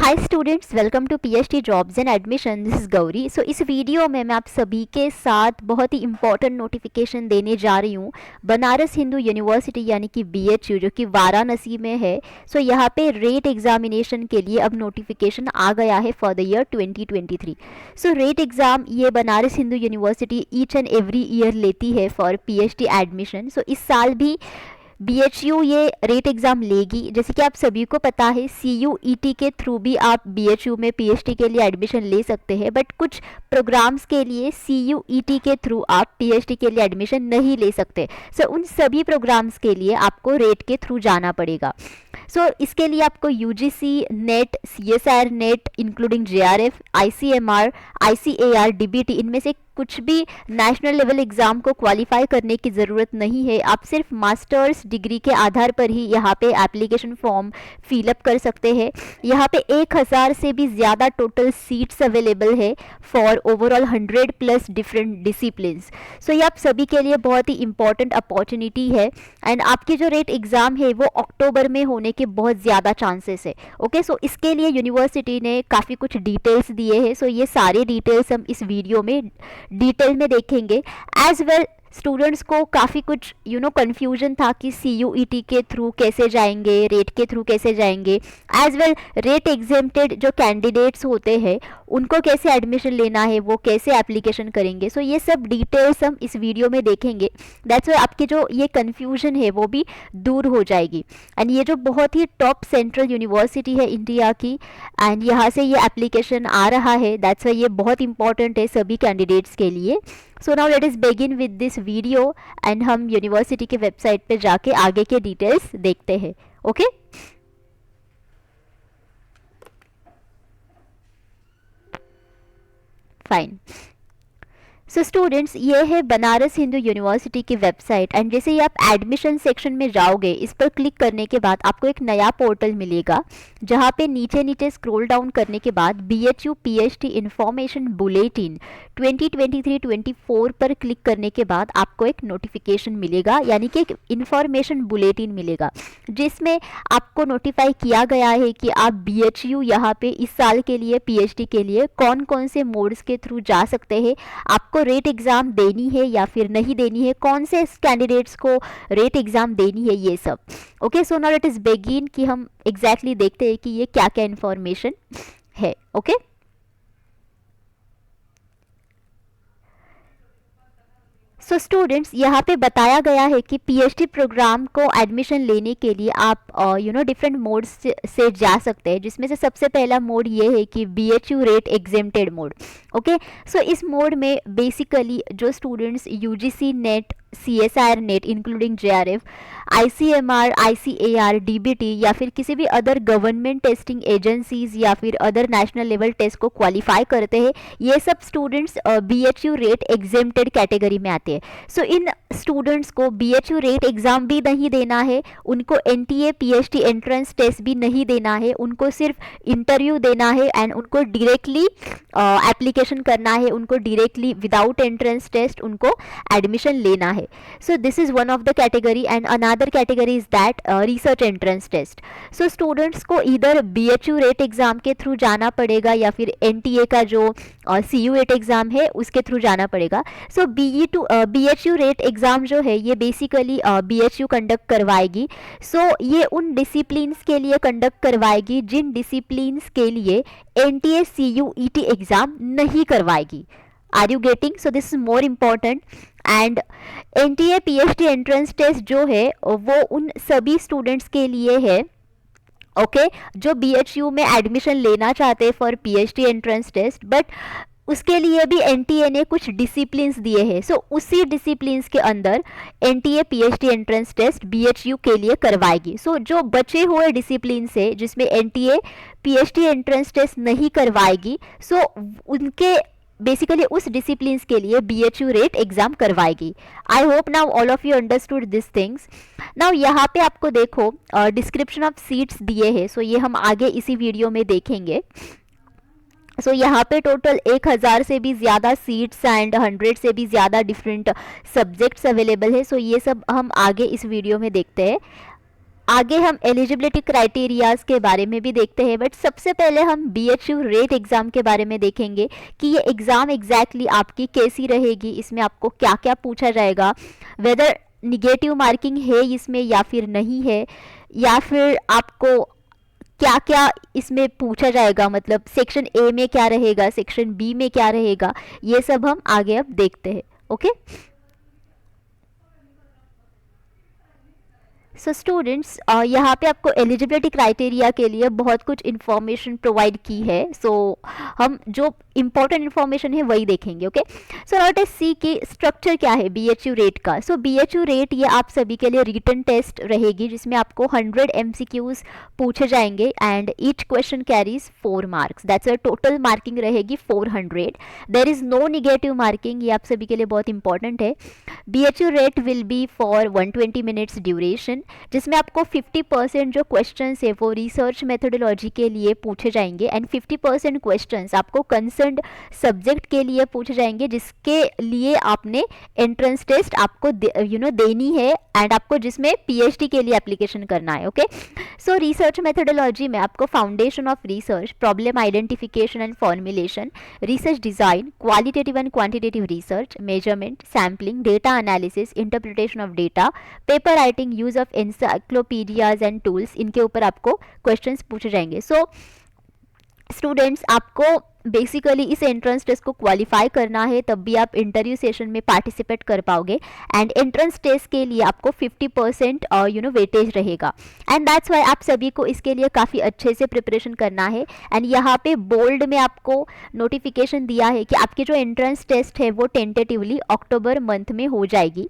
Hi students, welcome to PhD jobs and admission. This is Gauri. So इस video में मैं आप सभी के साथ बहुत ही इंपॉर्टेंट नोटिफिकेशन देने जा रही हूँ बनारस हिंदू यूनिवर्सिटी यानी कि बीएचयू जो कि वाराणसी में है। सो यहाँ पे रेट एग्जामिनेशन के लिए अब नोटिफिकेशन आ गया है for the year 2023। So RET exam ये Banaras Hindu university each and every year लेती है फॉर पीएचडी एडमिशन। सो इस साल भी बीएचयू ये रेट एग्ज़ाम लेगी। जैसे कि आप सभी को पता है सीयूईटी के थ्रू भी आप बीएचयू में पीएचडी के लिए एडमिशन ले सकते हैं, बट कुछ प्रोग्राम्स के लिए सीयूईटी के थ्रू आप पीएचडी के लिए एडमिशन नहीं ले सकते। सो उन सभी प्रोग्राम्स के लिए आपको रेट के थ्रू जाना पड़ेगा। सो इसके लिए आपको UGC NET, CSR NET including JRF, ICMR, ICAR, DBT इनमें से कुछ भी नेशनल लेवल एग्ज़ाम को क्वालिफाई करने की ज़रूरत नहीं है। आप सिर्फ मास्टर्स डिग्री के आधार पर ही यहाँ पे एप्लीकेशन फॉर्म फिलअप कर सकते हैं। यहाँ पे 1000 से भी ज़्यादा टोटल सीट्स अवेलेबल है फॉर ओवरऑल 100+ डिफरेंट डिसिप्लिन्स। सो ये आप सभी के लिए बहुत ही इंपॉर्टेंट अपॉर्चुनिटी है। एंड आपकी जो रेट एग्ज़ाम है वो अक्टूबर में होने के बहुत ज़्यादा चांसेस है। ओके, सो इसके लिए यूनिवर्सिटी ने काफ़ी कुछ डिटेल्स दिए हैं। सो ये सारे डिटेल्स हम इस वीडियो में डिटेल में देखेंगे। एज वेल स्टूडेंट्स को काफ़ी कुछ कन्फ्यूजन था कि सीयूईटी के थ्रू कैसे जाएंगे, रेट के थ्रू कैसे जाएंगे। एज वेल रेट एग्जेम्प्टेड जो कैंडिडेट्स होते हैं उनको कैसे एडमिशन लेना है, वो कैसे एप्लीकेशन करेंगे। सो ये सब डिटेल्स हम इस वीडियो में देखेंगे। दैट्स वाई आपकी जो ये कन्फ्यूजन है वो भी दूर हो जाएगी। एंड ये जो बहुत ही टॉप सेंट्रल यूनिवर्सिटी है इंडिया की, एंड यहाँ से ये एप्लीकेशन आ रहा है, दैट्स वाई ये बहुत इंपॉर्टेंट है सभी कैंडिडेट्स के लिए। सो now let us begin with this video and हम यूनिवर्सिटी के वेबसाइट पे जाके आगे के डिटेल्स देखते हैं। Okay, fine. सो स्टूडेंट्स, ये है बनारस हिंदू यूनिवर्सिटी की वेबसाइट। एंड जैसे ही आप एडमिशन सेक्शन में जाओगे, इस पर क्लिक करने के बाद आपको एक नया पोर्टल मिलेगा जहाँ पे नीचे नीचे स्क्रॉल डाउन करने के बाद बीएचयू पीएचडी इंफॉर्मेशन बुलेटिन 2023-24 पर क्लिक करने के बाद आपको एक नोटिफिकेशन मिलेगा, यानी कि एक इंफॉर्मेशन बुलेटिन मिलेगा जिसमें आपको नोटिफाई किया गया है कि आप बीएचयू यहाँ पे इस साल के लिए पीएचडी के लिए कौन कौन से मोड्स के थ्रू जा सकते हैं, आपको रेट एग्ज़ाम देनी है या फिर नहीं देनी है, कौन से कैंडिडेट्स को रेट एग्ज़ाम देनी है, ये सब। Okay, so now let us begin कि हम एग्जैक्टली देखते हैं कि ये क्या क्या इन्फॉर्मेशन है। ओके, सो स्टूडेंट्स, यहाँ पे बताया गया है कि पीएचडी प्रोग्राम को एडमिशन लेने के लिए आप डिफरेंट मोड्स से जा सकते हैं, जिसमें से सबसे पहला मोड ये है कि BHU RET exempted mode. Okay, so इस मोड में बेसिकली जो students UGC NET, CSR NET including JRF, ICMR, ICAR, DBT या फिर किसी भी अदर गवर्नमेंट टेस्टिंग एजेंसीज या फिर अदर नेशनल लेवल टेस्ट को क्वालिफाई करते हैं, ये सब students BHU RET exempted category में आते हैं। सो इन स्टूडेंट्स को बीएचयू रेट एग्ज़ाम भी नहीं देना है, उनको एनटीए पीएचडी एंट्रेंस टेस्ट भी नहीं देना है, उनको सिर्फ इंटरव्यू देना है एंड उनको डायरेक्टली एप्लीकेशन करना है, उनको डायरेक्टली विदाउट एंट्रेंस टेस्ट उनको एडमिशन लेना है। So this is one of the category. And another category is that research entrance test. So students को इधर बीएचयू रेट एग्ज़ाम के थ्रू जाना पड़ेगा या फिर एनटीए का जो सीयूएट एग्ज़ाम है उसके थ्रू जाना पड़ेगा। सो बीएचयू रेट एग्ज़ाम जो है ये बेसिकली बीएचयू कंडक्ट करवाएगी। सो ये उन डिसिप्लिन्स के लिए कंडक्ट करवाएगी जिन डिसिप्लिन्स के लिए एनटीए सीयूईटी एग्ज़ाम नहीं करवाएगी। Are you getting? So this is more important. And NTA PhD entrance test जो है वो उन सभी स्टूडेंट्स के लिए है, ओके, जो बीएचयू में एडमिशन लेना चाहते हैं for PhD entrance test, but उसके लिए भी एनटीए ने कुछ डिसिप्लिन्स दिए हैं। सो उसी डिसिप्लिन्स के अंदर NTA PhD entrance test BHU के लिए करवाएगी। सो जो बचे हुए डिसिप्लिन्स है जिसमें एनटीए पीएचडी एंट्रेंस टेस्ट नहीं करवाएगी, सो उनके बेसिकली उस डिसिप्लिन्स के लिए बीएचयू रेट एग्ज़ाम करवाएगी। आई hope now all of you understood this things. Now यहाँ पे आपको देखो डिस्क्रिप्शन ऑफ सीट्स दिए हैं। सो ये हम आगे इसी वीडियो में देखेंगे। सो यहाँ पे टोटल 1000 से भी ज़्यादा सीट्स एंड 100 से भी ज़्यादा डिफरेंट सब्जेक्ट्स अवेलेबल है। सो ये सब हम आगे इस वीडियो में देखते हैं। आगे हम एलिजिबिलिटी क्राइटेरियाज के बारे में भी देखते हैं, बट सबसे पहले हम BHU रेट एग्ज़ाम के बारे में देखेंगे कि ये एग्ज़ाम एग्जैक्टली आपकी कैसी रहेगी, इसमें आपको क्या क्या पूछा जाएगा, वेदर निगेटिव मार्किंग है इसमें या फिर नहीं है, या फिर आपको क्या क्या इसमें पूछा जाएगा, मतलब सेक्शन ए में क्या रहेगा, सेक्शन बी में क्या रहेगा, ये सब हम आगे अब देखते हैं। ओके, सो स्टूडेंट्स यहाँ पे आपको एलिजिबिलिटी क्राइटेरिया के लिए बहुत कुछ इन्फॉर्मेशन प्रोवाइड की है। सो हम जो इम्पोर्टेंट इन्फॉर्मेशन है वही देखेंगे। Okay, so let us see कि स्ट्रक्चर क्या है BHU रेट का। सो BHU रेट ये आप सभी के लिए रिटन टेस्ट रहेगी जिसमें आपको 100 MCQs पूछे जाएंगे and each question carries 4 marks, that's a total marking रहेगी 400। There is no negative marking, ये आप सभी के लिए बहुत इंपॉर्टेंट है। BHU RET will be for 120 minutes duration, जिसमें आपको 50% जो क्वेश्चंस है वो रिसर्च मेथोडोलॉजी के लिए पूछे जाएंगे एंड 50% क्वेश्चंस आपको कंसर्न्ड सब्जेक्ट के लिए पूछे जाएंगे, जिसके लिए आपने एंट्रेंस टेस्ट आपको देनी है एंड आपको जिसमें PhD के लिए एप्लीकेशन करना है। ओके, सो रिसर्च मेथोडोलॉजी में आपको foundation of research, problem identification and formulation, research design, qualitative and quantitative research, measurement, sampling, data analysis, interpretation of data, paper writing, use of encyclopaedias and tools, इनके ऊपर आपको questions पूछे जाएंगे। So students, आपको basically इस entrance test को qualify करना है, तब भी आप इंटरव्यू सेशन में पार्टिसिपेट कर पाओगे एंड एंट्रेंस टेस्ट के लिए आपको 50% वेटेज रहेगा एंड दैट्स वाई आप सभी को इसके लिए काफ़ी अच्छे से प्रिपरेशन करना है। एंड यहाँ पे बोल्ड में आपको नोटिफिकेशन दिया है कि आपकी जो एंट्रेंस टेस्ट है वो टेंटेटिवली अक्टूबर मंथ में हो जाएगी।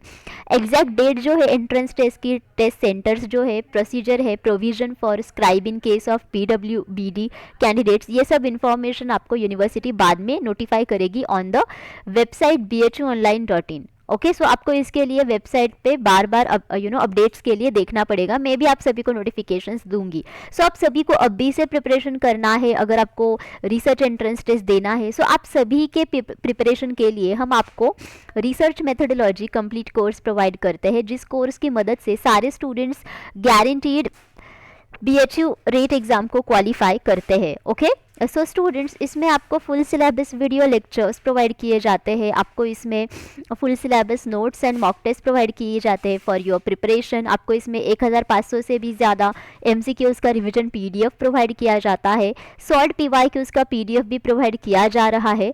एग्जैक्ट डेट जो है एंट्रेंस टेस्ट की, टेस्ट सेंटर्स जो है, प्रोसीजर है, provision for scribe in case of PWBD candidates, ये सब इन्फॉर्मेशन आपको यूनिवर्सिटी बाद में नोटिफाई करेगी on the website bhuonline.in। Okay, so आपको इसके लिए वेबसाइट पे बार बार अपडेट्स के लिए देखना पड़ेगा। मैं भी आप सभी को नोटिफिकेशंस दूंगी। सो आप सभी को अभी से प्रिपरेशन करना है अगर आपको रिसर्च एंट्रेंस टेस्ट देना है। सो आप सभी के प्रिपरेशन के लिए हम आपको research methodology complete course provide करते हैं, जिस कोर्स की मदद से सारे students guaranteed BHU RET exam को क्वालिफाई करते हैं। ओके, सो स्टूडेंट्स, इसमें आपको full syllabus video lectures provide किए जाते हैं, आपको इसमें full syllabus notes and mock test provide किए जाते हैं फॉर योर प्रिपरेशन। आपको इसमें 1500 से भी ज़्यादा MCQs का रिविजन PDF प्रोवाइड किया जाता है, सॉल्ट PYQs का PDF भी प्रोवाइड किया जा रहा है।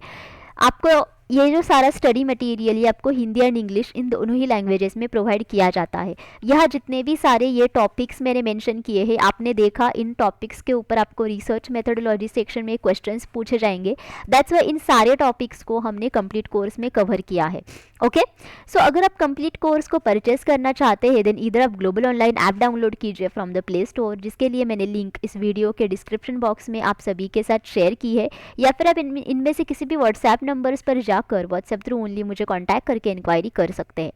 आपको ये जो सारा स्टडी मटेरियल ये आपको हिंदी एंड इंग्लिश इन दोनों ही लैंग्वेजेस में प्रोवाइड किया जाता है। यहाँ जितने भी सारे ये टॉपिक्स मैंने मेंशन किए हैं, आपने देखा इन टॉपिक्स के ऊपर आपको रिसर्च मेथोडोलॉजी सेक्शन में क्वेश्चंस पूछे जाएंगे। दैट्स वाई इन सारे टॉपिक्स को हमने कंप्लीट कोर्स में कवर किया है। ओके, सो अगर आप कंप्लीट कोर्स को परचेस करना चाहते हैं देन इधर आप ग्लोबल ऑनलाइन ऐप डाउनलोड कीजिए फ्रॉम द प्ले स्टोर, जिसके लिए मैंने लिंक इस वीडियो के डिस्क्रिप्शन बॉक्स में आप सभी के साथ शेयर की है, या फिर आप इनमें से किसी भी व्हाट्सएप नंबर्स पर जाकर व्हाट्सएप थ्रू ओनली मुझे कॉन्टैक्ट करके इंक्वायरी कर सकते हैं।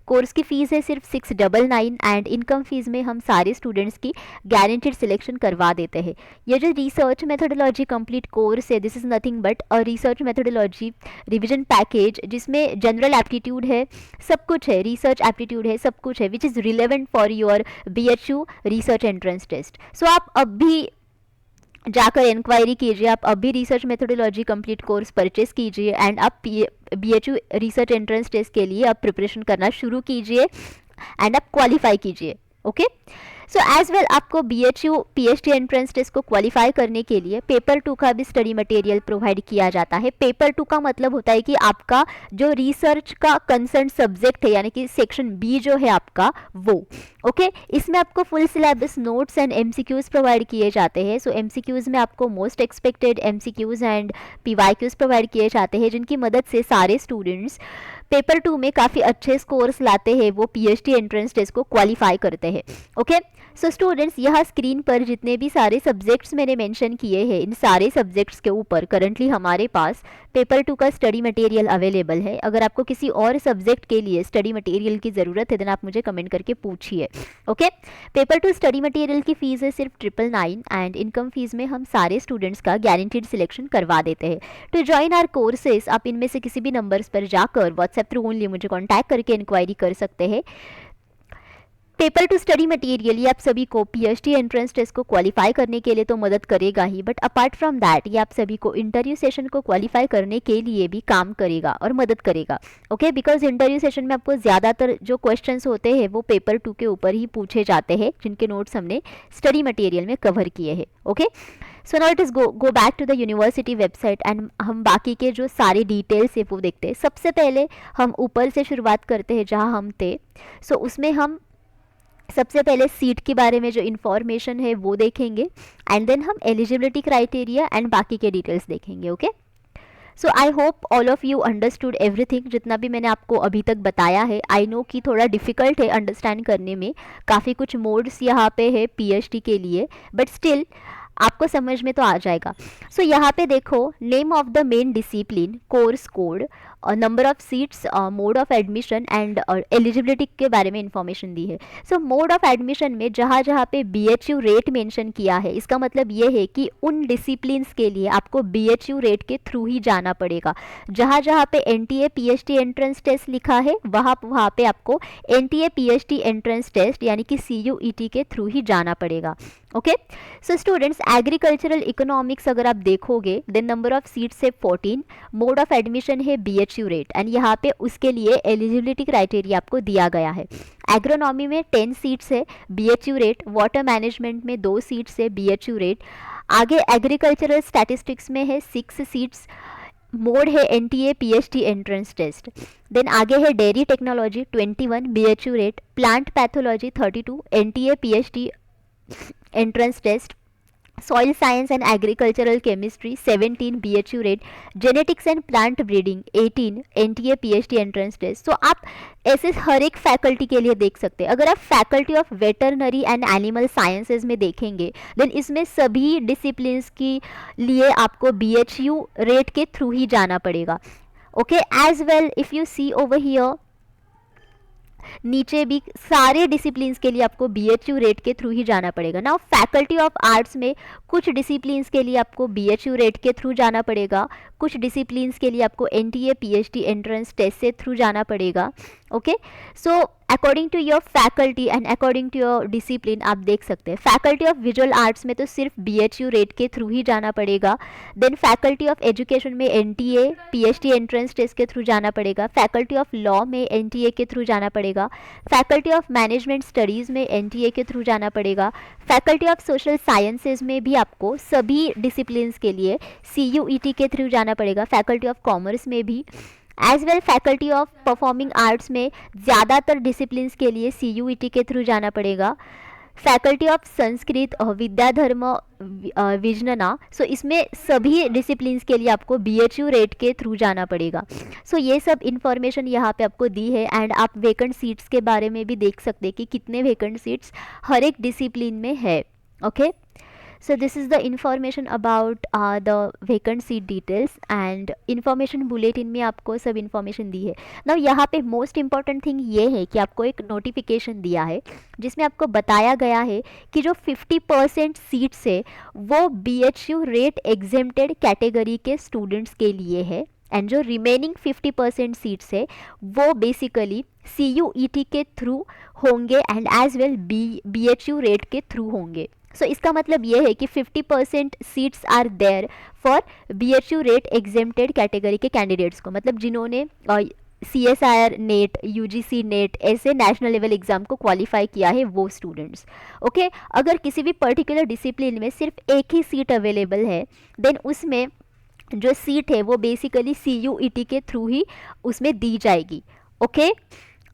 कोर्स की फ़ीस है सिर्फ 699 एंड इनकम फीस में हम सारे स्टूडेंट्स की गारंटीड सिलेक्शन करवा देते हैं। ये जो रिसर्च मेथोडोलॉजी कंप्लीट कोर्स है, this is nothing but a research methodology revision package, जिसमें जनरल एप्टीट्यूड है, सब कुछ है, रिसर्च एप्टीट्यूड है, सब कुछ है, which is relevant for your BHU research entrance test. So आप अब भी जाकर इंक्वायरी कीजिए, आप अभी research methodology complete course purchase कीजिए एंड आप BHU रिसर्च एंट्रेंस टेस्ट के लिए आप प्रिपरेशन करना शुरू कीजिए एंड आप क्वालिफाई कीजिए। ओके, सो एज वेल आपको BHU PhD एंट्रेंस टेस्ट को क्वालिफाई करने के लिए पेपर 2 का भी स्टडी मटेरियल प्रोवाइड किया जाता है। पेपर 2 का मतलब होता है कि आपका जो रिसर्च का कंसर्न सब्जेक्ट है, यानी कि सेक्शन B जो है आपका वो। ओके, इसमें आपको full syllabus notes and MCQs provide किए जाते हैं। सो MCQs में आपको most expected MCQs and PYQs provide किए जाते हैं, जिनकी मदद से सारे स्टूडेंट्स पेपर 2 में काफ़ी अच्छे स्कोर्स लाते हैं, वो PhD एंट्रेंस टेस्ट को क्वालिफाई करते हैं। ओके, सो स्टूडेंट्स, यह स्क्रीन पर जितने भी सारे सब्जेक्ट्स मैंने मेंशन किए हैं, इन सारे सब्जेक्ट्स के ऊपर करंटली हमारे पास पेपर 2 का स्टडी मटेरियल अवेलेबल है। अगर आपको किसी और सब्जेक्ट के लिए स्टडी मटेरियल की ज़रूरत है देन आप मुझे कमेंट करके पूछिए। ओके, पेपर 2 स्टडी मटेरियल की फ़ीस है सिर्फ 999 एंड इनकम फीस में हम सारे स्टूडेंट्स का गारंटीड सिलेक्शन करवा देते हैं। टू ज्वाइन आवर कोर्सेज आप इनमें से किसी भी नंबर्स पर जाकर व्हाट्सएप थ्रू ओनली मुझे कॉन्टैक्ट करके इंक्वायरी कर सकते हैं। पेपर टू स्टडी मटेरियल ये आप सभी को पीएचडी एंट्रेंस टेस्ट को क्वालिफाई करने के लिए तो मदद करेगा ही, बट अपार्ट फ्रॉम दैट ये आप सभी को इंटरव्यू सेशन को क्वालिफाई करने के लिए भी काम करेगा और मदद करेगा। ओके, बिकॉज इंटरव्यू सेशन में आपको ज़्यादातर जो क्वेश्चंस होते हैं वो पेपर 2 के ऊपर ही पूछे जाते हैं, जिनके नोट्स हमने स्टडी मटेरियल में कवर किए हैं। Okay, so now it is go back to the university website and हम बाकी के जो सारे डिटेल्स है वो देखते हैं। सबसे पहले हम ऊपर से शुरुआत करते हैं जहाँ हम थे। सो उसमें हम सबसे पहले सीट के बारे में जो इन्फॉर्मेशन है वो देखेंगे एंड देन हम एलिजिबिलिटी क्राइटेरिया एंड बाकी के डिटेल्स देखेंगे। Okay, so I hope all of you understood everything, जितना भी मैंने आपको अभी तक बताया है। आई नो कि थोड़ा डिफ़िकल्ट है अंडरस्टैंड करने में, काफ़ी कुछ मोड्स यहाँ पे है पीएचडी के लिए, बट स्टिल आपको समझ में तो आ जाएगा। सो यहाँ पे देखो, name of the main discipline, course code, number of seats, mode of admission and eligibility के बारे में इंफॉर्मेशन दी है। सो मोड ऑफ एडमिशन में जहाँ जहाँ पे बीएचयू रेट मेंशन किया है, इसका मतलब ये है कि उन डिसिप्लिन्स के लिए आपको बीएचयू रेट के थ्रू ही जाना पड़ेगा। जहाँ जहाँ पे एनटीए पीएचडी एंट्रेंस टेस्ट लिखा है वहाँ पे आपको एनटीए पीएचडी एंट्रेंस टेस्ट यानी कि सीयूईटी के थ्रू ही जाना पड़ेगा। Okay, so students, agricultural economics अगर आप देखोगे देन नंबर ऑफ सीट्स है 14, मोड ऑफ एडमिशन है बीएचयू रेट एंड यहाँ पे उसके लिए एलिजिबिलिटी क्राइटेरिया आपको दिया गया है। एग्रोनॉमी में 10 सीट्स है बीएचयू रेट, वाटर मैनेजमेंट में 2 सीट्स है बीएचयू रेट। आगे एग्रीकल्चरल स्टैटिस्टिक्स में है 6 सीट्स, मोड है NTA PhD entrance test. Then आगे है dairy technology 21 BHU RET, plant pathology 32 NTA PhD entrance test, soil science and agricultural chemistry 17 BHU RET, genetics and plant breeding 18 NTA PhD entrance test. So आप ऐसे हर एक faculty के लिए देख सकते हैं। अगर आप faculty of veterinary and animal sciences में देखेंगे देन इसमें सभी डिसिप्लिन्स के लिए आपको बीएचयू रेट के थ्रू ही जाना पड़ेगा। Okay, as well if you see over here नीचे भी सारे डिसिप्लिन्स के लिए आपको बीएचयू रेट के थ्रू ही जाना पड़ेगा। नाउ फैकल्टी ऑफ आर्ट्स में कुछ डिसिप्लिन्स के लिए आपको बीएचयू रेट के थ्रू जाना पड़ेगा, कुछ डिसिप्लिन्स के लिए आपको एनटीए पीएचडी एंट्रेंस टेस्ट से थ्रू जाना पड़ेगा। Okay, so according to your faculty and according to your discipline आप देख सकते हैं। फैकल्टी ऑफ विजुअल आर्ट्स में तो सिर्फ बीएचयू रेट के थ्रू ही जाना पड़ेगा। देन फैकल्टी ऑफ एजुकेशन में एनटीए पीएचडी एंट्रेंस टेस्ट के थ्रू जाना पड़ेगा। फैकल्टी ऑफ लॉ में एनटीए के थ्रू जाना पड़ेगा। फैकल्टी ऑफ मैनेजमेंट स्टडीज़ में एनटीए के थ्रू जाना पड़ेगा। फैकल्टी ऑफ सोशल साइंसेज में भी आपको सभी डिसिप्लिन्स के लिए सीयूईटी के थ्रू जाना पड़ेगा। फैकल्टी ऑफ कॉमर्स में भी, एज वेल फैकल्टी ऑफ परफॉर्मिंग आर्ट्स में ज़्यादातर डिसिप्लिन्स के लिए सीयूईटी के थ्रू जाना पड़ेगा। फैकल्टी ऑफ संस्कृत और विद्याधर्म विजनना, सो इसमें सभी डिसिप्लिन्स के लिए आपको बीएचयू रेट के थ्रू जाना पड़ेगा। सो ये सब इन्फॉर्मेशन यहाँ पे आपको दी है एंड आप वेकेंट सीट्स के बारे में भी देख सकते हैं कि कितने वेकेंट सीट्स हर एक डिसिप्लिन में है। Okay, so this is the information about the vacant seat details and information bulletin में आपको सब information दी है। now यहाँ पे most important thing ये है कि आपको एक notification दिया है जिसमें आपको बताया गया है कि जो 50% सीट्स है वो BHU rate exempted कैटेगरी के स्टूडेंट्स के लिए है एंड जो रिमेनिंग 50% सीट्स है वो बेसिकली CUET के थ्रू होंगे and as well BHU RET के थ्रू होंगे। सो इसका मतलब ये है कि 50% seats are there for BHU RET exempted category के कैंडिडेट्स को, मतलब जिन्होंने CSIR नेट, UGC नेट ऐसे नेशनल लेवल एग्जाम को क्वालिफाई किया है वो स्टूडेंट्स। ओके, अगर किसी भी पर्टिकुलर डिसिप्लिन में सिर्फ एक ही सीट अवेलेबल है देन उसमें जो सीट है वो बेसिकली CUET के थ्रू ही उसमें दी जाएगी। ओके,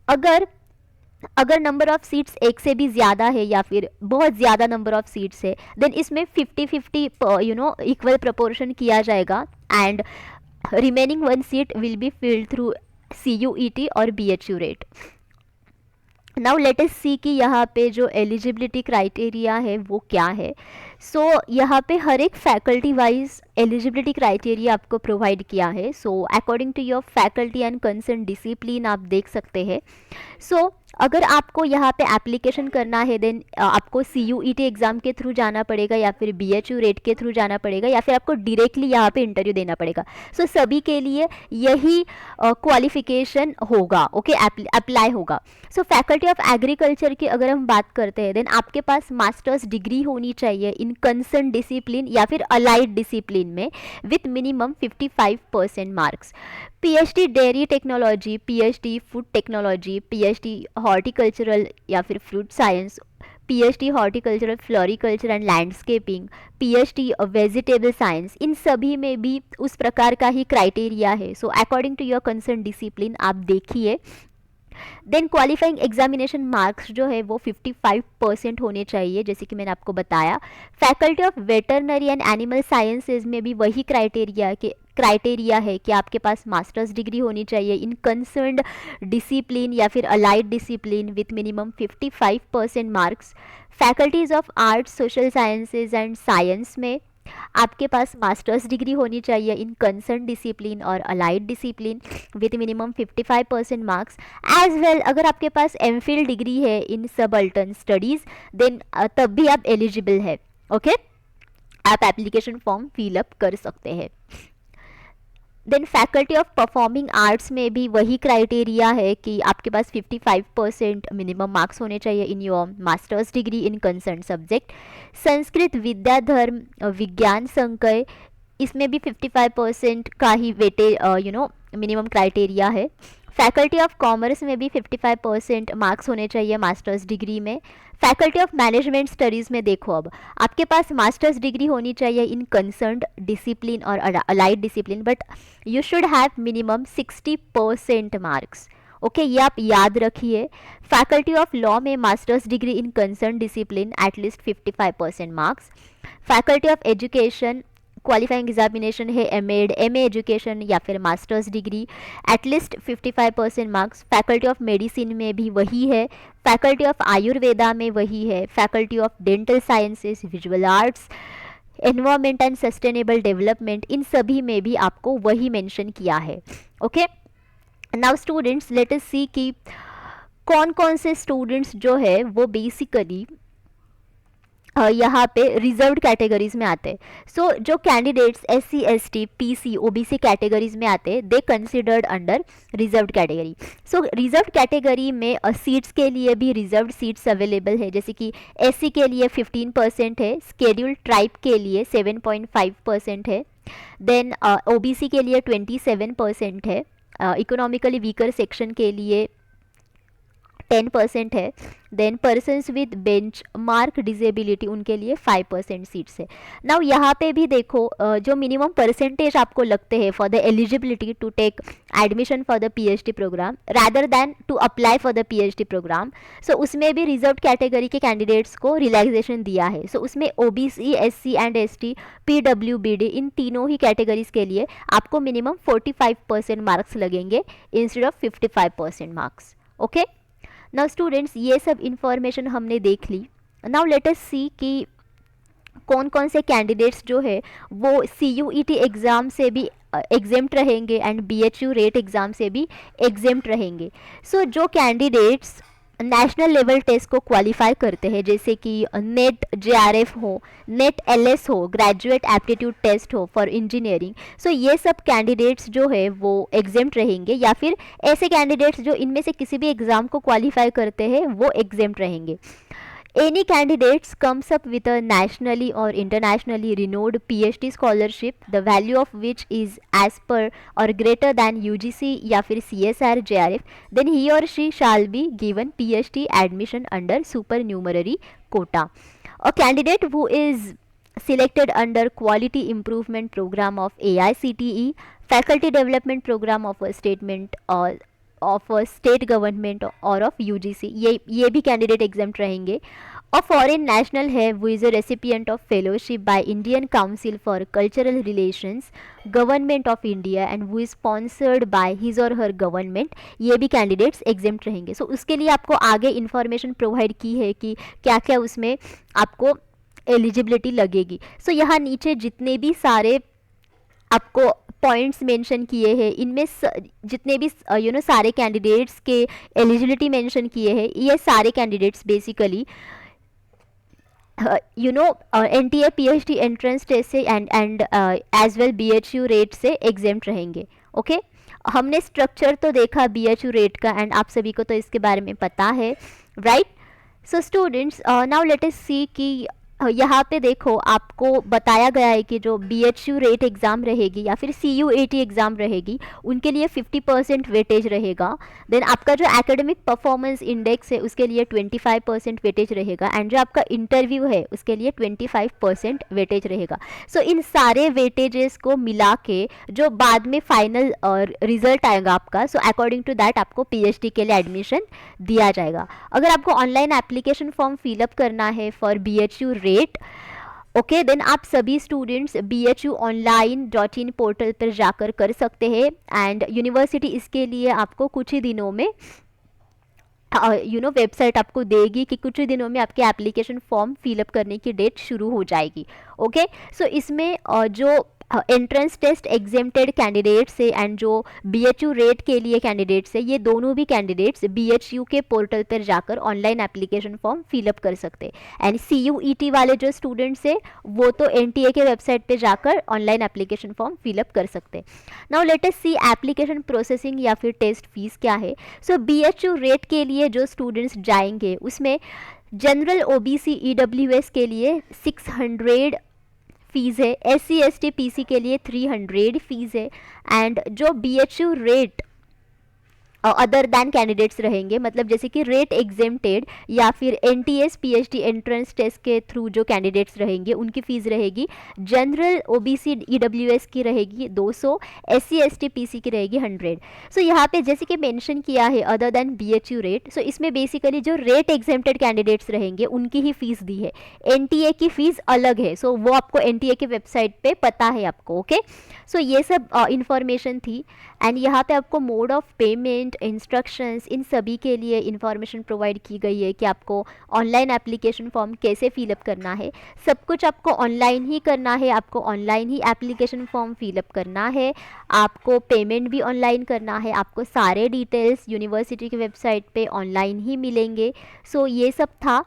अगर नंबर ऑफ सीट्स एक से भी ज़्यादा है या फिर बहुत ज़्यादा नंबर ऑफ सीट्स है देन इसमें 50-50 इक्वल प्रपोर्शन किया जाएगा and remaining 1 seat will be filled through CUET और BHU RET. Now let us see कि यहाँ पे जो एलिजिबिलिटी क्राइटेरिया है वो क्या है। सो यहाँ पे हर एक फैकल्टी वाइज एलिजिबिलिटी क्राइटेरिया आपको प्रोवाइड किया है। So according to your faculty and concern discipline आप देख सकते हैं। सो अगर आपको यहाँ पे एप्लीकेशन करना है देन आपको CUET एग्ज़ाम के थ्रू जाना पड़ेगा या फिर BHU रेट के थ्रू जाना पड़ेगा या फिर आपको डायरेक्टली यहाँ पे इंटरव्यू देना पड़ेगा। सो सभी के लिए यही क्वालिफिकेशन होगा, ओके, अप्लाई होगा। सो फैकल्टी ऑफ एग्रीकल्चर की अगर हम बात करते हैं देन आपके पास मास्टर्स डिग्री होनी चाहिए इन कंसर्न डिसिप्लिन या फिर अलाइड डिसिप्लिन में with minimum 55% marks. PhD dairy technology, PhD food technology, PhD horticultural या फिर fruit science, PhD horticultural floriculture and landscaping, PhD vegetable science, इन सभी में भी उस प्रकार का ही क्राइटेरिया है। So according to your concern discipline आप देखिए। देन क्वालिफाइंग एग्जामिनेशन मार्क्स जो है वो 55% होने चाहिए, जैसे कि मैंने आपको बताया। Faculty of veterinary and animal sciences में भी वही क्राइटेरिया है कि आपके पास मास्टर्स डिग्री होनी चाहिए इन कंसर्न्ड डिसिप्लिन या फिर allied discipline with minimum 55% marks. Faculties of arts, social sciences and science में आपके पास मास्टर्स डिग्री होनी चाहिए इन कंसर्न डिसिप्लिन और allied discipline with minimum 55% marks as well. अगर आपके पास MPhil डिग्री है इन सबअल्टर्न स्टडीज़ देन तब भी आप एलिजिबल है, ओके, आप एप्लीकेशन फॉर्म फिल अप कर सकते हैं। Then faculty of performing arts में भी वही क्राइटेरिया है कि आपके पास 55% मिनिमम मार्क्स होने चाहिए in your masters degree in concern subject. संस्कृत, विद्या, धर्म, विज्ञान, संकाय, इसमें भी 55% का ही वेटे मिनिमम क्राइटेरिया है। फैकल्टी ऑफ कॉमर्स में भी 55% मार्क्स होने चाहिए मास्टर्स डिग्री में। फैकल्टी ऑफ मैनेजमेंट स्टडीज़ में देखो, अब आपके पास मास्टर्स डिग्री होनी चाहिए इन कंसर्न्ड डिसिप्लिन और allied discipline, but you should have minimum 60% marks, okay, ये आप याद रखिए। फैकल्टी ऑफ लॉ में masters degree in concern discipline at least 55% marks. Faculty of education qualifying examination है MA एजुकेशन या फिर masters degree at least 55% marks. Faculty of medicine में भी वही है। फैकल्टी ऑफ आयुर्वेदा में वही है। Faculty of dental sciences, visual arts, environment and sustainable development, इन सभी में भी आपको वही मेंशन किया है, okay. Now students let us see कि कौन कौन से स्टूडेंट्स जो है वो बेसिकली यहाँ पे रिजर्व्ड कैटेगरीज में आते हैं। सो जो candidates SC ST PC OBC categories में आते हैं दे कंसिडर्ड अंडर रिजर्व्ड कैटेगरी। सो रिजर्व्ड कैटेगरी में सीट्स के लिए भी रिजर्व्ड सीट्स अवेलेबल है, जैसे कि SC के लिए 15% है, स्केड्यूल्ड ट्राइब के लिए 7.5% है, देन OBC के लिए 27% है, इकोनॉमिकली वीकर सेक्शन के लिए 10% है, then persons with benchmark disability उनके लिए 5% सीट्स है। नाउ यहाँ पे भी देखो जो मिनिमम परसेंटेज आपको लगते हैं for the eligibility to take admission for the PhD program rather than to apply for the PhD program, so उसमें भी रिजर्व कैटेगरी के कैंडिडेट्स को रिलैक्सेशन दिया है। सो उसमें OBC SC and ST PWBD इन तीनों ही कैटेगरीज के लिए आपको मिनिमम 45% मार्क्स लगेंगे instead of 55% marks, okay. Now students ये सब इंफॉर्मेशन हमने देख ली। नाउ लेट अस सी कि कौन कौन से कैंडिडेट्स जो है वो CUET एग्ज़ाम से भी एग्जेम्प्ट रहेंगे एंड BHU रेट एग्ज़ाम से भी एग्जेम्प्ट रहेंगे। सो जो कैंडिडेट्स नेशनल लेवल टेस्ट को क्वालिफाई करते हैं, जैसे कि नेट JRF हो, नेट LS हो, ग्रेजुएट एप्टीट्यूड टेस्ट हो फॉर इंजीनियरिंग, सो ये सब कैंडिडेट्स जो है वो एग्जेम्प्ट रहेंगे, या फिर ऐसे कैंडिडेट्स जो इनमें से किसी भी एग्ज़ाम को क्वालिफाई करते हैं वो एग्जेम्प्ट रहेंगे। Any candidates comes up with a nationally or internationally renowned PhD scholarship, the value of which is as per or greater than UGC या फिर CSR JRF, then he or she shall be given PhD admission under supernumerary quota. A candidate who is selected under quality improvement program of AICTE, faculty development program of a statement or of state government और of UGC, ये भी candidate exempt रहेंगे। और foreign national है वो is a recipient of fellowship by Indian council for cultural relations, government of India and वो is sponsored by his और हर government, ये भी कैंडिडेट्स एग्जाम्प्ट रहेंगे। सो उसके लिए आपको आगे इन्फॉर्मेशन प्रोवाइड की है कि क्या क्या उसमें आपको एलिजिबिलिटी लगेगी। सो यहाँ नीचे जितने भी सारे आपको पॉइंट्स मेंशन किए हैं, इनमें जितने भी सारे कैंडिडेट्स के एलिजिबिलिटी मेंशन किए हैं, ये सारे candidates basically NTA PhD entrance test से and as well BHU RET से एग्जेम्प्ट रहेंगे। ओके, हमने स्ट्रक्चर तो देखा बीएचयू रेट का, एंड आप सभी को तो इसके बारे में पता है, right. So students, now let us see कि यहाँ पे देखो आपको बताया गया है कि जो बीएचयू रेट एग्ज़ाम रहेगी या फिर सीयूएटी एग्ज़ाम रहेगी, उनके लिए 50% वेटेज रहेगा। देन आपका जो एकेडमिक परफॉर्मेंस इंडेक्स है उसके लिए 25% वेटेज रहेगा, एंड जो आपका इंटरव्यू है उसके लिए 25% वेटेज रहेगा। सो इन सारे वेटेजेस को मिला के जो बाद में फाइनल रिजल्ट आएगा आपका, सो अकॉर्डिंग टू दैट आपको पीएचडी के लिए एडमिशन दिया जाएगा। अगर आपको ऑनलाइन एप्लीकेशन फॉर्म फिलअप करना है for BHU RET, okay, then आप सभी स्टूडेंट्स bhuonline.in पोर्टल पर जाकर कर सकते हैं, एंड यूनिवर्सिटी इसके लिए आपको कुछ ही दिनों में वेबसाइट आपको देगी कि कुछ ही दिनों में आपके एप्लीकेशन फॉर्म फिलअप करने की डेट शुरू हो जाएगी। ओके, सो इसमें जो एंट्रेंस टेस्ट एग्जेम्प्टेड कैंडिडेट्स है एंड जो बीएचयू रेट के लिए कैंडिडेट्स है, ये दोनों भी कैंडिडेट्स बीएचयू के पोर्टल पर जाकर ऑनलाइन एप्लीकेशन फॉर्म फिलअप कर सकते हैं। एंड सीयूईटी वाले जो स्टूडेंट्स है वो तो एनटीए के वेबसाइट पे जाकर ऑनलाइन एप्लीकेशन फॉर्म फिलअप कर सकते हैं। नाउ लेट अस सी एप्लीकेशन प्रोसेसिंग या फिर टेस्ट फीस क्या है। सो बीएचयू रेट के लिए जो स्टूडेंट्स जाएंगे उसमें जनरल ओबीसी ईडब्ल्यूएस के लिए 600 फीस है, SC ST PC के लिए 300 फीस है, एंड जो BHU rate other than candidates रहेंगे, मतलब जैसे कि रेट एग्जेम्प्टेड या फिर NTS PhD एंट्रेंस टेस्ट के थ्रू जो कैंडिडेट्स रहेंगे उनकी फ़ीस रहेगी जनरल OBC EWS की रहेगी 200, SC ST PC की रहेगी 100। सो यहाँ पे जैसे कि मेंशन किया है अदर दैन BHU रेट, सो इसमें बेसिकली जो रेट एग्जेम्प्टेड कैंडिडेट्स रहेंगे उनकी ही फ़ीस दी है, NTA की फ़ीस अलग है। सो वो आपको NTA की वेबसाइट पे पता है आपको। ओके, सो ये सब इंफॉर्मेशन थी, एंड यहाँ पे आपको मोड ऑफ पेमेंट, इंस्ट्रक्शंस, इन सभी के लिए इंफॉर्मेशन प्रोवाइड की गई है कि आपको ऑनलाइन एप्लीकेशन फॉर्म कैसे फिलअप करना है। सब कुछ आपको ऑनलाइन ही करना है, आपको ऑनलाइन ही एप्लीकेशन फॉर्म फिलअप करना है, आपको पेमेंट भी ऑनलाइन करना है, आपको सारे डिटेल्स यूनिवर्सिटी की वेबसाइट पे ऑनलाइन ही मिलेंगे। सो ये सब था।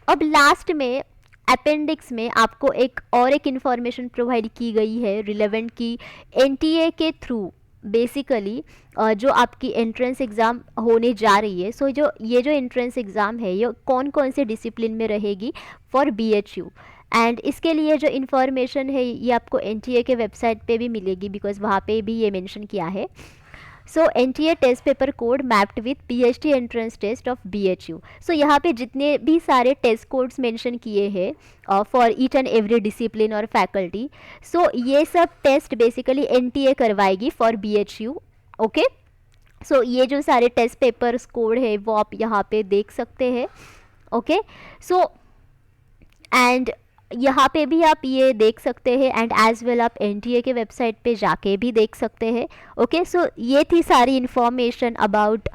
अब लास्ट में अपेंडिक्स में आपको एक इन्फॉर्मेशन प्रोवाइड की गई है रिलेवेंट की NTA के थ्रू बेसिकली जो आपकी एंट्रेंस एग्ज़ाम होने जा रही है। सो ये जो एंट्रेंस एग्ज़ाम है ये कौन कौन से डिसिप्लिन में रहेगी फॉर BHU, एंड इसके लिए जो इन्फॉर्मेशन है ये आपको NTA के वेबसाइट पे भी मिलेगी, बिकॉज वहाँ पे भी ये मेंशन किया है। सो NTA test paper code mapped with PhD entrance test of BHU। सो यहाँ पे जितने भी सारे टेस्ट कोड्स मेंशन किए हैं for each and every discipline और फैकल्टी, सो ये सब टेस्ट बेसिकली NTA करवाएगी फॉर BHU। ओके, सो ये जो सारे टेस्ट पेपर्स कोड है वो आप यहाँ पे देख सकते हैं। ओके, सो एंड यहाँ पे भी आप ये देख सकते हैं, एंड एज वेल आप NTA के वेबसाइट पे जाके भी देख सकते हैं। ओके, सो ये थी सारी information about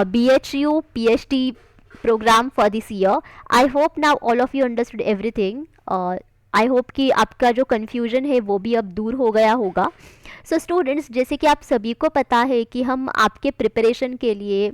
BHU PhD programme for this year. I hope now all of you understood everything. I hope कि आपका जो कन्फ्यूजन है वो भी अब दूर हो गया होगा। सो स्टूडेंट्स, जैसे कि आप सभी को पता है कि हम आपके प्रिपरेशन के लिए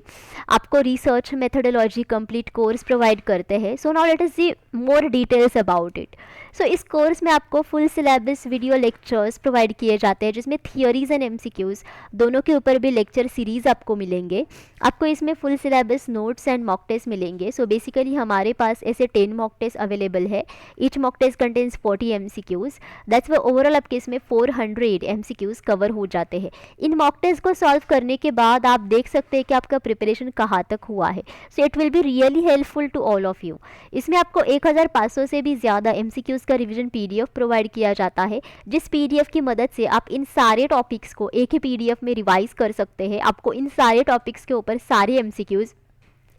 आपको research methodology complete course provide करते हैं। So now let us see more details about it. So इस कोर्स में आपको full syllabus video lectures provide किए जाते हैं, जिसमें थियोरीज एंड MCQs दोनों के ऊपर भी लेक्चर सीरीज़ आपको मिलेंगे। आपको इसमें full syllabus notes and mock test मिलेंगे। सो बेसिकली हमारे पास ऐसे 10 मॉक टेस्ट अवेलेबल है। Each mock test contains 40 MCQs, that's why overall आपके इसमें 400 MCQs कवर हो जाते हैं। इन मॉक टेस्ट को सॉल्व करने के बाद आप देख सकते हैं कि आपका प्रिपरेशन कहाँ तक हुआ है। So it will be really helpful to all of you. इसमें आपको 1500 से भी ज़्यादा MCQs का रिवीजन PDF प्रोवाइड किया जाता है, जिस PDF की मदद से आप इन सारे टॉपिक्स को एक ही PDF में रिवाइज कर सकते हैं। आपको इन सारे टॉपिक्स के ऊपर सारे MCQs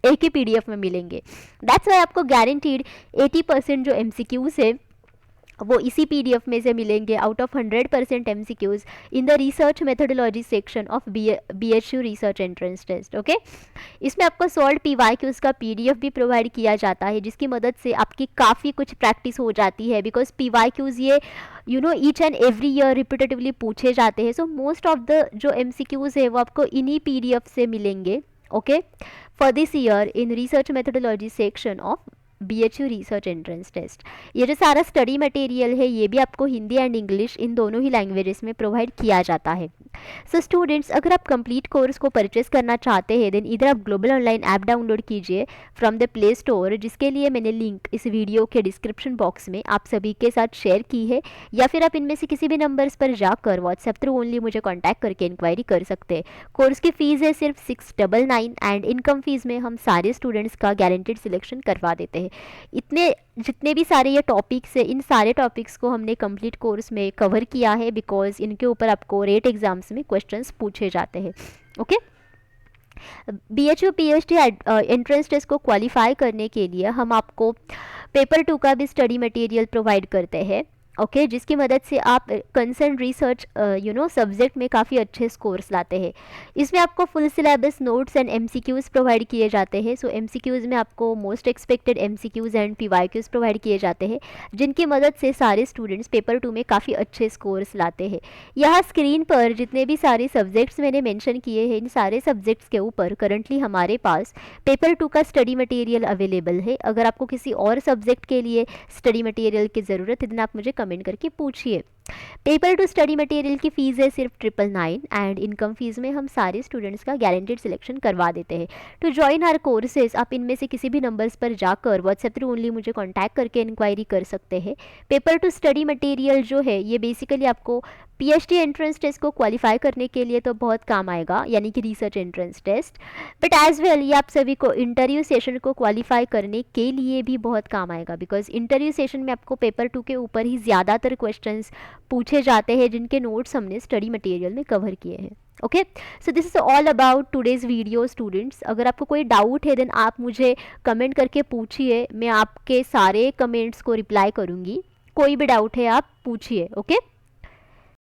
एक ही PDF में मिलेंगे। दैट्स वाई आपको गारंटीड 80% जो MCQs है वो इसी पीडीएफ में से मिलेंगे out of 100% MCQs in the research methodology section of BHU research entrance test. Okay, इसमें आपको सॉल्व पीवाईक्यूज का पीडीएफ भी प्रोवाइड किया जाता है, जिसकी मदद से आपकी काफ़ी कुछ प्रैक्टिस हो जाती है, बिकॉज पीवाईक्यूज ये each and every year repetitively पूछे जाते हैं। सो मोस्ट ऑफ द जो एमसीक्यूज है वो आपको इन्हीं पीडीएफ से मिलेंगे। Okay, for this year in research methodology section of BHU research entrance test. ये जो सारा स्टडी मटेरियल है ये भी आपको हिंदी एंड इंग्लिश इन दोनों ही लैंग्वेजेस में प्रोवाइड किया जाता है। सो स्टूडेंट्स, अगर आप कंप्लीट कोर्स को परचेस करना चाहते हैं देन इधर आप ग्लोबल ऑनलाइन ऐप डाउनलोड कीजिए फ्रॉम द प्ले स्टोर, जिसके लिए मैंने लिंक इस वीडियो के डिस्क्रिप्शन बॉक्स में आप सभी के साथ शेयर की है, या फिर आप इनमें से किसी भी नंबर्स पर जाकर व्हाट्सएप थ्रू ओनली मुझे कॉन्टैक्ट करके इंक्वायरी कर सकते हैं। कोर्स की फ़ीस है सिर्फ 699 एंड इनकम फीस में हम सारे स्टूडेंट्स का गारंटेड सिलेक्शन करवा देते हैं। इतने जितने भी सारे ये टॉपिक्स है इन सारे टॉपिक्स को हमने कंप्लीट कोर्स में कवर किया है, बिकॉज इनके ऊपर आपको रेट एग्जाम्स में क्वेश्चंस पूछे जाते हैं। Okay, BHU PhD entrance test को क्वालिफाई करने के लिए हम आपको पेपर 2 का भी स्टडी मटेरियल प्रोवाइड करते हैं। ओके, जिसकी मदद से आप कंसर्न रिसर्च सब्जेक्ट में काफ़ी अच्छे स्कोर्स लाते हैं। इसमें आपको full syllabus notes and MCQs provide किए जाते हैं। सो एमसीक्यूज़ में आपको most expected MCQs and PYQs provide किए जाते हैं, जिनकी मदद से सारे स्टूडेंट्स पेपर 2 में काफ़ी अच्छे स्कोर्स लाते हैं। यहाँ स्क्रीन पर जितने भी सारे सब्जेक्ट्स मैंने मेंशन किए हैं इन सारे सब्जेक्ट्स के ऊपर करंटली हमारे पास पेपर 2 का स्टडी मटेरियल अवेलेबल है। अगर आपको किसी और सब्जेक्ट के लिए स्टडी मटेरियल की ज़रूरत है देन आप मुझे कमेंट करके पूछिए। पेपर 2 स्टडी मटेरियल की फ़ीस है सिर्फ 999 एंड इनकम फीस में हम सारे स्टूडेंट्स का गारंटेड सिलेक्शन करवा देते हैं। टू जॉइन आवर कोर्सेज आप इनमें से किसी भी नंबर्स पर जाकर व्हाट्सएप थ्रू ओनली मुझे कांटेक्ट करके इंक्वायरी कर सकते हैं। पेपर 2 स्टडी मटेरियल जो है ये बेसिकली आपको पीएचडी एंट्रेंस टेस्ट को क्वालिफाई करने के लिए तो बहुत काम आएगा, यानी कि research entrance test, but as well ये आप सभी को इंटरव्यू सेशन को क्वालिफाई करने के लिए भी बहुत काम आएगा, बिकॉज इंटरव्यू सेशन में आपको पेपर 2 के ऊपर ही ज़्यादातर क्वेश्चंस पूछे जाते हैं, जिनके नोट्स हमने स्टडी मटेरियल में कवर किए हैं। Okay, so this is all about today's video students. अगर आपको कोई डाउट है देन आप मुझे कमेंट करके पूछिए, मैं आपके सारे कमेंट्स को रिप्लाई करूँगी। कोई भी डाउट है आप पूछिए। ओके।